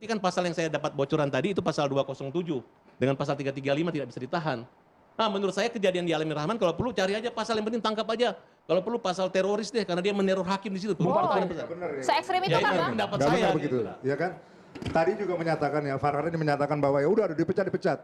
Ini kan pasal yang saya dapat bocoran tadi itu pasal 207. Dengan pasal 335 tidak bisa ditahan. Nah, menurut saya kejadian di Alamin Rahman kalau perlu cari aja pasal yang penting tangkap aja. Kalau perlu pasal teroris deh karena dia meneror hakim di situ. Se-ekstrim itu kan, Bang? Pendapat Nggak saya benar begitu, ya kan? Tadi juga menyatakan ya, Farhad ini menyatakan bahwa ya udah dipecat.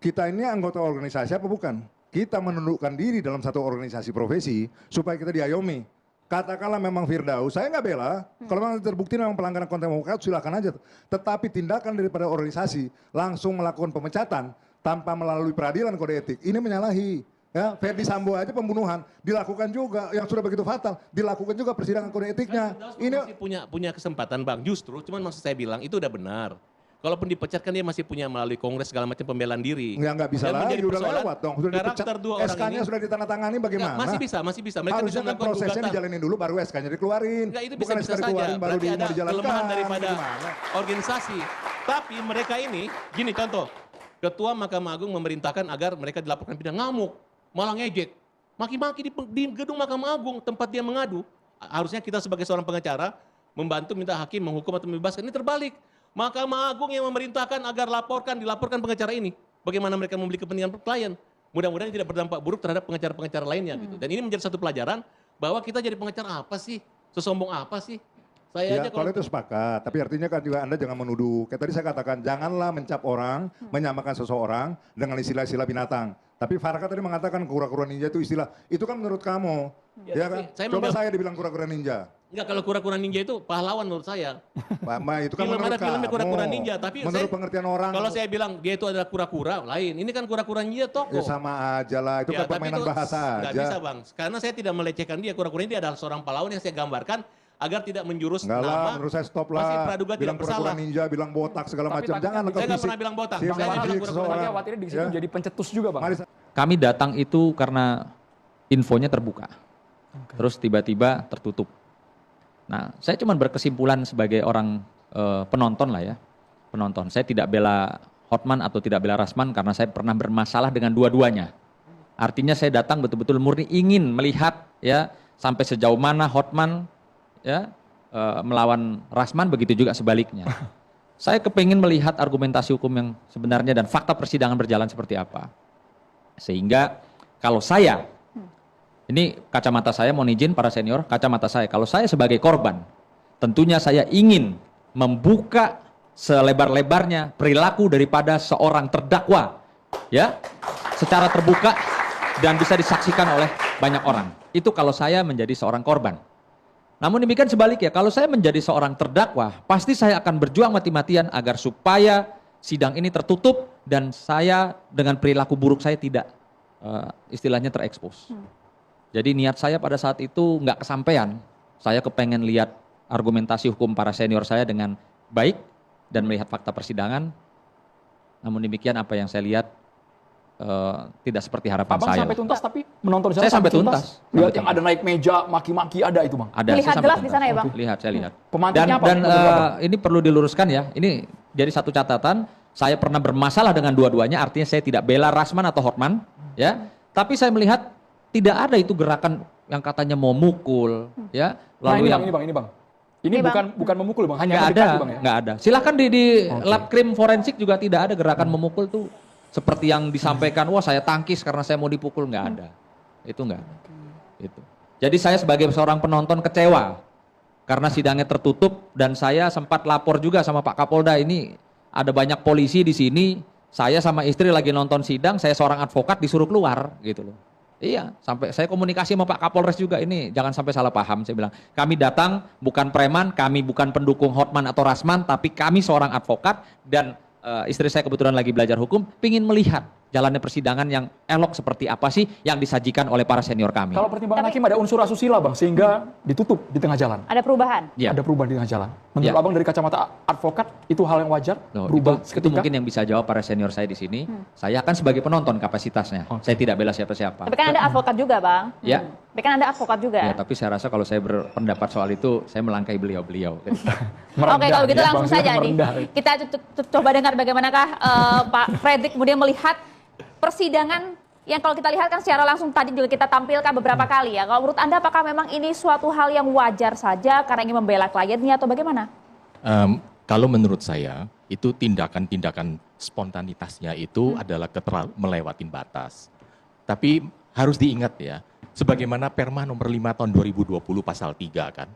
Kita ini anggota organisasi apa bukan? Kita menundukkan diri dalam satu organisasi profesi supaya kita diayomi. Katakanlah memang Firdaus, saya nggak bela. Kalau memang terbukti memang pelanggaran konten demokrat, silakan aja. Tetapi tindakan daripada organisasi langsung melakukan pemecatan tanpa melalui peradilan kode etik, ini menyalahi. Ya, Ferdi Sambo aja pembunuhan dilakukan juga, yang sudah begitu fatal dilakukan juga persidangan kode etiknya. Ini masih punya kesempatan, Bang. Justru, cuman maksud saya bilang itu udah benar. Kalaupun dipecat kan dia masih punya melalui kongres segala macam pembelaan diri. Nggak bisa lagi, udah lewat dong. Sudah dipecat, SK-nya sudah ditandatangani bagaimana? Masih bisa. Mereka harusnya kan prosesnya dijalanin dulu baru SK-nya dikeluarin. Enggak, itu bukan bisa SK dikeluarin saja. baru Berarti ada dijalankan. kelemahan daripada Gimana? organisasi. Tapi mereka ini, gini contoh, Ketua Mahkamah Agung memerintahkan agar mereka dilaporkan pidana, ngamuk, malah ngejek. Maki-maki di gedung Mahkamah Agung tempat dia mengadu. Harusnya kita sebagai seorang pengacara membantu minta hakim menghukum atau membebaskan. Ini terbalik. Mahkamah Agung yang memerintahkan agar dilaporkan pengacara ini. Bagaimana mereka membeli kepentingan klien. Mudah-mudahan tidak berdampak buruk terhadap pengacara-pengacara lainnya. Gitu. Dan ini menjadi satu pelajaran bahwa kita jadi pengacara apa sih? Sesombong apa sih? Saya Ya, aja kalau itu sepakat, tapi artinya kan juga Anda jangan menuduh. Kayak tadi saya katakan, janganlah mencap orang, menyamakan seseorang dengan istilah-istilah binatang. Tapi Farhad tadi mengatakan kura-kura ninja itu istilah, itu kan menurut kamu. Ya kan? Coba saya dibilang kura-kura ninja. Enggak, kalau kura-kura ninja itu pahlawan menurut saya. Ma, itu kan menurut filmnya kamu. kura-kura ninja, tapi menurut pengertian orang. Kalau saya bilang dia itu adalah kura-kura, lain. Ini kan kura-kura ninja toko. Ya sama aja lah, itu kan tapi permainan bahasa nggak aja. bisa, Bang. Karena saya tidak melecehkan dia. Kura-kura ini adalah seorang pahlawan yang saya gambarkan agar tidak menjurus Enggak lah, nama. menurut saya stop lah. Masih praduga Bilang tidak bersalah. kura-kura ninja, bilang botak segala macam. Jangan saya nggak pernah bilang botak. Saya Saya bilang bilang kura-kura seseorang. khawatirnya di situ jadi pencetus juga, Bang. Kami datang itu karena infonya terbuka, terus tiba-tiba tertutup. Nah, saya cuma berkesimpulan sebagai orang penonton lah ya, penonton. Saya tidak bela Hotman atau tidak bela Rasman karena saya pernah bermasalah dengan dua-duanya. Artinya saya datang betul-betul murni ingin melihat ya sampai sejauh mana Hotman ya melawan Rasman, begitu juga sebaliknya. Saya kepingin melihat argumentasi hukum yang sebenarnya dan fakta persidangan berjalan seperti apa. Sehingga kalau saya, ini kacamata saya, mohon izin para senior, kacamata saya, kalau saya sebagai korban, tentunya saya ingin membuka selebar-lebarnya perilaku daripada seorang terdakwa, ya, secara terbuka dan bisa disaksikan oleh banyak orang. Itu kalau saya menjadi seorang korban. Namun demikian sebaliknya, kalau saya menjadi seorang terdakwa, pasti saya akan berjuang mati-matian agar supaya sidang ini tertutup dan saya dengan perilaku buruk saya tidak istilahnya terekspos. Jadi niat saya pada saat itu nggak kesampaian. Saya kepengen lihat argumentasi hukum para senior saya dengan baik dan melihat fakta persidangan. Namun demikian apa yang saya lihat tidak seperti harapan Abang saya. sampai tuntas tapi menonton di sana Saya sampai tuntas. Lihat yang ada naik meja, maki-maki ada itu, Bang. Ada, Lihat saya sampai jelas di tuntas. sana ya, Bang? Lihat, saya lihat. Pemantiknya apa? Dan ini perlu diluruskan ya. Ini jadi satu catatan. Saya pernah bermasalah dengan dua-duanya. Artinya saya tidak bela Rasman atau Hotman, ya. Tapi saya melihat tidak ada itu gerakan yang katanya mau mukul, ya. Nah, Lalu ini bang. Ini bukan memukul, Bang. Hanya nggak ada, mendekati, Bang, ya? nggak ada. Silakan di lab krim forensik juga tidak ada gerakan memukul tuh seperti yang disampaikan. Wah, saya tangkis karena saya mau dipukul, nggak ada. Itu nggak ada. Itu. Jadi saya sebagai seorang penonton kecewa karena sidangnya tertutup dan saya sempat lapor juga sama Pak Kapolda, ini ada banyak polisi di sini. Saya sama istri lagi nonton sidang, saya seorang advokat disuruh keluar gitu loh. Iya, sampai saya komunikasi sama Pak Kapolres juga, ini jangan sampai salah paham. Saya bilang, kami datang bukan preman, kami bukan pendukung Hotman atau Rasman, tapi kami seorang advokat dan istri saya kebetulan lagi belajar hukum, pingin melihat jalannya persidangan yang elok seperti apa sih yang disajikan oleh para senior kami. Kalau pertimbangan hakim ada unsur asusila, Bang, sehingga ditutup di tengah jalan. Ada perubahan? Ya. Ada perubahan di tengah jalan. Menurut Ya. Abang dari kacamata advokat itu hal yang wajar? Loh, berubah itu seketika? mungkin yang bisa jawab para senior saya di sini. Saya kan sebagai penonton kapasitasnya. Saya tidak bela siapa-siapa. Tapi kan Anda advokat juga, Bang. Ya. Tapi kan Anda advokat juga. Ya, tapi saya rasa kalau saya berpendapat soal itu, saya melangkahi beliau-beliau. Oke, kalau gitu ya, langsung Bang, saja nih. merendah. Kita coba dengar bagaimanakah Pak Fredrik kemudian melihat persidangan yang kalau kita lihat kan secara langsung tadi juga kita tampilkan beberapa kali ya. Kalau menurut Anda apakah memang ini suatu hal yang wajar saja karena ingin membela kliennya atau bagaimana? Kalau menurut saya, itu tindakan-tindakan spontanitasnya itu adalah melewatin batas. Tapi harus diingat ya, sebagaimana Perma nomor 5 tahun 2020 pasal 3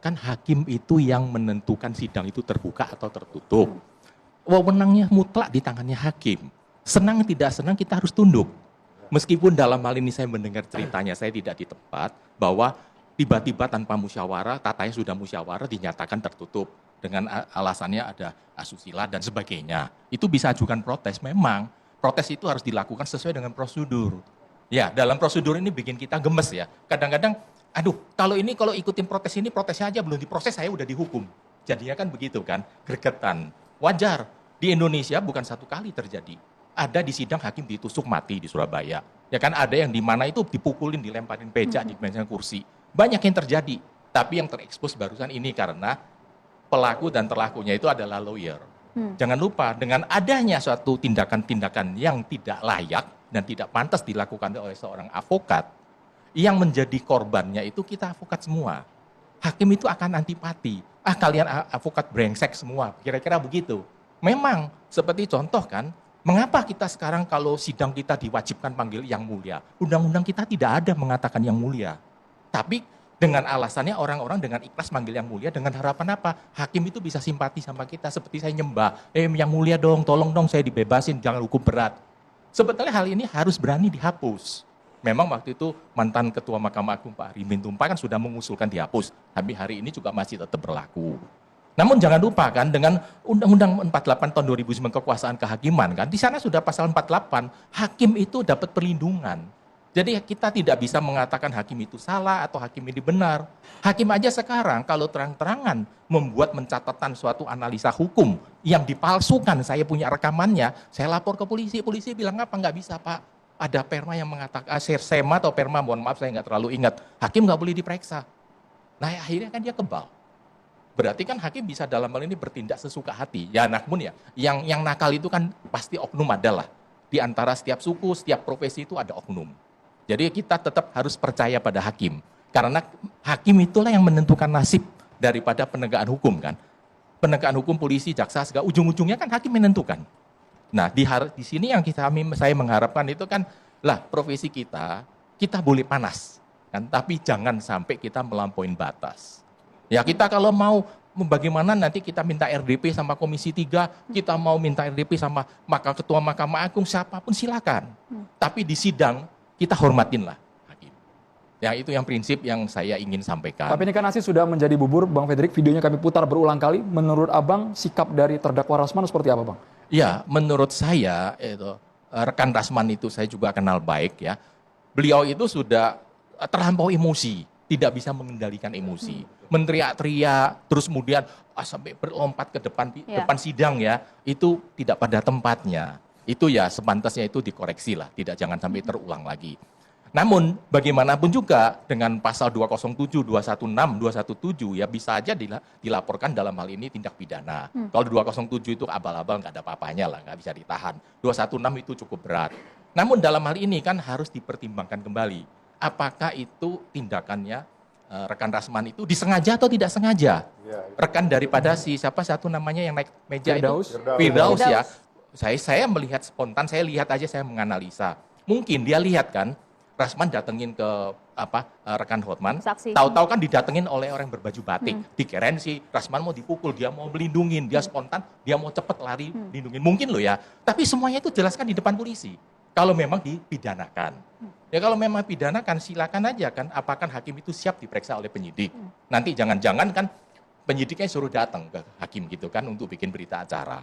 kan hakim itu yang menentukan sidang itu terbuka atau tertutup. Wewenangnya mutlak di tangannya hakim. Senang tidak senang kita harus tunduk. Meskipun dalam hal ini saya mendengar ceritanya, saya tidak di tempat, bahwa tiba-tiba tanpa musyawarah, tatanya sudah musyawarah dinyatakan tertutup. Dengan alasannya ada asusila dan sebagainya. Itu bisa ajukan protes, memang. Protes itu harus dilakukan sesuai dengan prosedur. Ya, dalam prosedur ini bikin kita gemes ya. Kadang-kadang, aduh, kalau ikutin protes ini, protesnya aja belum diproses, saya udah dihukum. Jadinya kan begitu kan, gregetan. Wajar, di Indonesia bukan satu kali terjadi. Ada di sidang hakim ditusuk mati di Surabaya. Ya kan, ada yang di mana itu dipukulin, dilemparin beca, di meja kursi. Banyak yang terjadi. Tapi yang terekspos barusan ini karena pelaku dan terlakunya itu adalah lawyer. Jangan lupa, dengan adanya suatu tindakan-tindakan yang tidak layak dan tidak pantas dilakukan oleh seorang advokat, yang menjadi korbannya itu kita advokat semua. Hakim itu akan antipati. Kalian advokat brengsek semua, kira-kira begitu. Memang, seperti contoh kan, mengapa kita sekarang kalau sidang kita diwajibkan panggil yang mulia? Undang-undang kita tidak ada mengatakan yang mulia. Tapi dengan alasannya orang-orang dengan ikhlas manggil yang mulia dengan harapan apa? Hakim itu bisa simpati sama kita seperti saya nyembah. Yang mulia dong, tolong dong saya dibebasin, jangan hukum berat. Sebetulnya hal ini harus berani dihapus. Memang waktu itu mantan Ketua Mahkamah Agung Pak Rimin Tumpah kan sudah mengusulkan dihapus. Tapi hari ini juga masih tetap berlaku. Namun jangan lupa kan dengan Undang-Undang 48 tahun 2009 kekuasaan kehakiman kan, di sana sudah pasal 48, hakim itu dapat perlindungan. Jadi kita tidak bisa mengatakan hakim itu salah atau hakim ini benar. Hakim aja sekarang kalau terang-terangan membuat mencatatkan suatu analisa hukum yang dipalsukan, saya punya rekamannya, saya lapor ke polisi. Polisi bilang apa? Nggak bisa Pak. Ada perma yang mengatakan, sema atau perma, mohon maaf saya nggak terlalu ingat. Hakim nggak boleh diperiksa. Nah akhirnya kan dia kebal. Berarti kan hakim bisa dalam hal ini bertindak sesuka hati. Ya namun ya, yang nakal itu kan pasti oknum adalah. Di antara setiap suku, setiap profesi itu ada oknum. Jadi kita tetap harus percaya pada hakim. Karena hakim itulah yang menentukan nasib daripada penegakan hukum kan. Penegakan hukum, polisi, jaksa, segala ujung-ujungnya kan hakim menentukan. Nah di sini yang saya mengharapkan itu kan, lah profesi kita boleh panas. Kan? Tapi jangan sampai kita melampaui batas. Ya kita kalau mau bagaimana nanti kita minta RDP sama Komisi 3, kita mau minta RDP sama Ketua Mahkamah Agung, siapapun silakan. Tapi di sidang, kita hormatinlah hakim. Ya itu yang prinsip yang saya ingin sampaikan. Tapi ini kan nasi sudah menjadi bubur, Bang Fredrik. Videonya kami putar berulang kali. Menurut Abang, sikap dari terdakwa Rasman seperti apa, Bang? Ya, menurut saya itu rekan Rasman itu saya juga kenal baik ya. Beliau itu sudah terlampau emosi, tidak bisa mengendalikan emosi. Menteriak-teriak, terus kemudian sampai berlompat ke depan sidang ya, itu tidak pada tempatnya. Itu ya sepantasnya itu dikoreksi lah, jangan sampai terulang lagi. Namun bagaimanapun juga dengan pasal 207, 216, 217 ya bisa aja dilaporkan dalam hal ini tindak pidana. Kalau 207 itu abal-abal nggak ada apa-apanya lah, nggak bisa ditahan. 216 itu cukup berat. Namun dalam hal ini kan harus dipertimbangkan kembali. Apakah itu tindakannya rekan Rasman itu disengaja atau tidak sengaja? Rekan daripada siapa satu namanya yang naik meja Firdaus. itu? Firdaus ya. Saya melihat spontan, saya lihat aja, saya menganalisa. Mungkin dia lihat kan, Rasman datengin ke rekan Hotman, tahu-tahu kan didatengin oleh orang berbaju batik. Dikirain si Rasman mau dipukul, dia mau melindungin, dia spontan, dia mau cepet lari lindungin. Mungkin loh ya, tapi semuanya itu jelaskan di depan polisi. Kalau memang dipidanakan. Ya kalau memang pidanakan, silakan aja kan, apakah hakim itu siap diperiksa oleh penyidik. Nanti jangan-jangan kan penyidiknya suruh datang ke hakim gitu kan untuk bikin berita acara.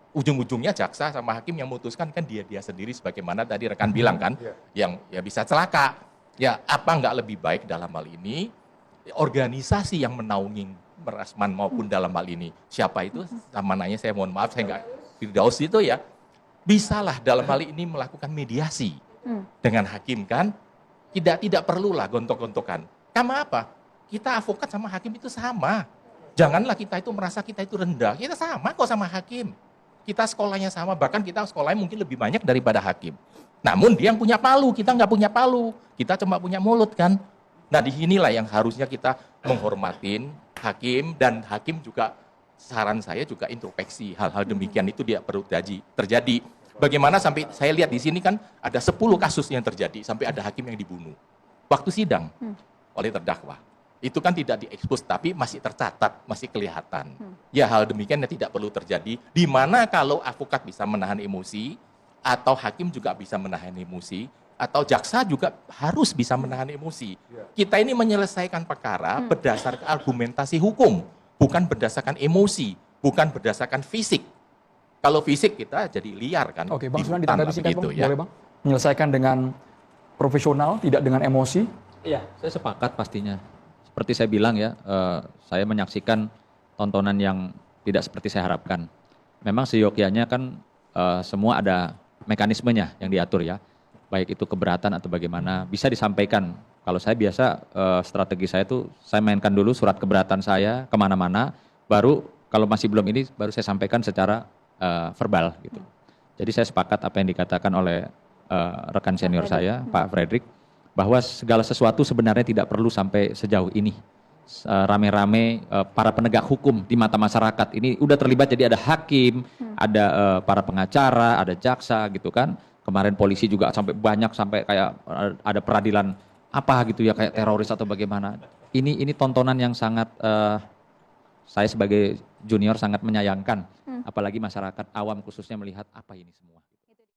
Ujung-ujungnya jaksa sama hakim yang memutuskan kan dia sendiri sebagaimana tadi rekan bilang kan, yang ya bisa celaka. Ya apa nggak lebih baik dalam hal ini organisasi yang menaungi Rasman maupun dalam hal ini siapa itu namanya, saya mohon maaf saya nggak Firdaus itu ya, bisalah dalam hal ini melakukan mediasi dengan hakim kan, tidak perlulah gontok-gontokan. Karena apa? Kita advokat sama hakim itu sama. Janganlah kita itu merasa kita itu rendah. Kita sama kok sama hakim. Kita sekolahnya sama, bahkan kita sekolahnya mungkin lebih banyak daripada hakim. Namun dia yang punya palu, kita nggak punya palu. Kita cuma punya mulut kan. Nah di sinilah yang harusnya kita menghormatin hakim, dan hakim juga saran saya juga introspeksi hal-hal demikian itu tidak perlu terjadi. Bagaimana sampai saya lihat di sini kan ada 10 kasus yang terjadi sampai ada hakim yang dibunuh waktu sidang oleh terdakwa. Itu kan tidak diekspos tapi masih tercatat, masih kelihatan. Ya hal demikian yang tidak perlu terjadi, di mana kalau advokat bisa menahan emosi, atau hakim juga bisa menahan emosi, atau jaksa juga harus bisa menahan emosi. Kita ini menyelesaikan perkara berdasarkan argumentasi hukum, bukan berdasarkan emosi, bukan berdasarkan fisik. Kalau fisik kita jadi liar kan. Oke, Bang di Sunan hutan ditanggapi lah singkat begitu, Bang, boleh Bang? Menyelesaikan dengan profesional, tidak dengan emosi. Iya, saya sepakat pastinya. Seperti saya bilang ya, saya menyaksikan tontonan yang tidak seperti saya harapkan. Memang seyogyanya kan semua ada mekanismenya yang diatur ya. Baik itu keberatan atau bagaimana, bisa disampaikan. Kalau saya biasa, strategi saya itu saya mainkan dulu surat keberatan saya kemana-mana, baru kalau masih belum ini, baru saya sampaikan secara verbal gitu. Jadi saya sepakat apa yang dikatakan oleh rekan senior saya, Pak Fredrik, bahwa segala sesuatu sebenarnya tidak perlu sampai sejauh ini. Rame-rame para penegak hukum di mata masyarakat ini udah terlibat, jadi ada hakim, ada para pengacara, ada jaksa gitu kan. Kemarin polisi juga sampai banyak, sampai kayak ada peradilan apa gitu ya, kayak teroris atau bagaimana. Ini tontonan yang sangat saya sebagai junior sangat menyayangkan, apalagi masyarakat awam khususnya melihat apa ini semua.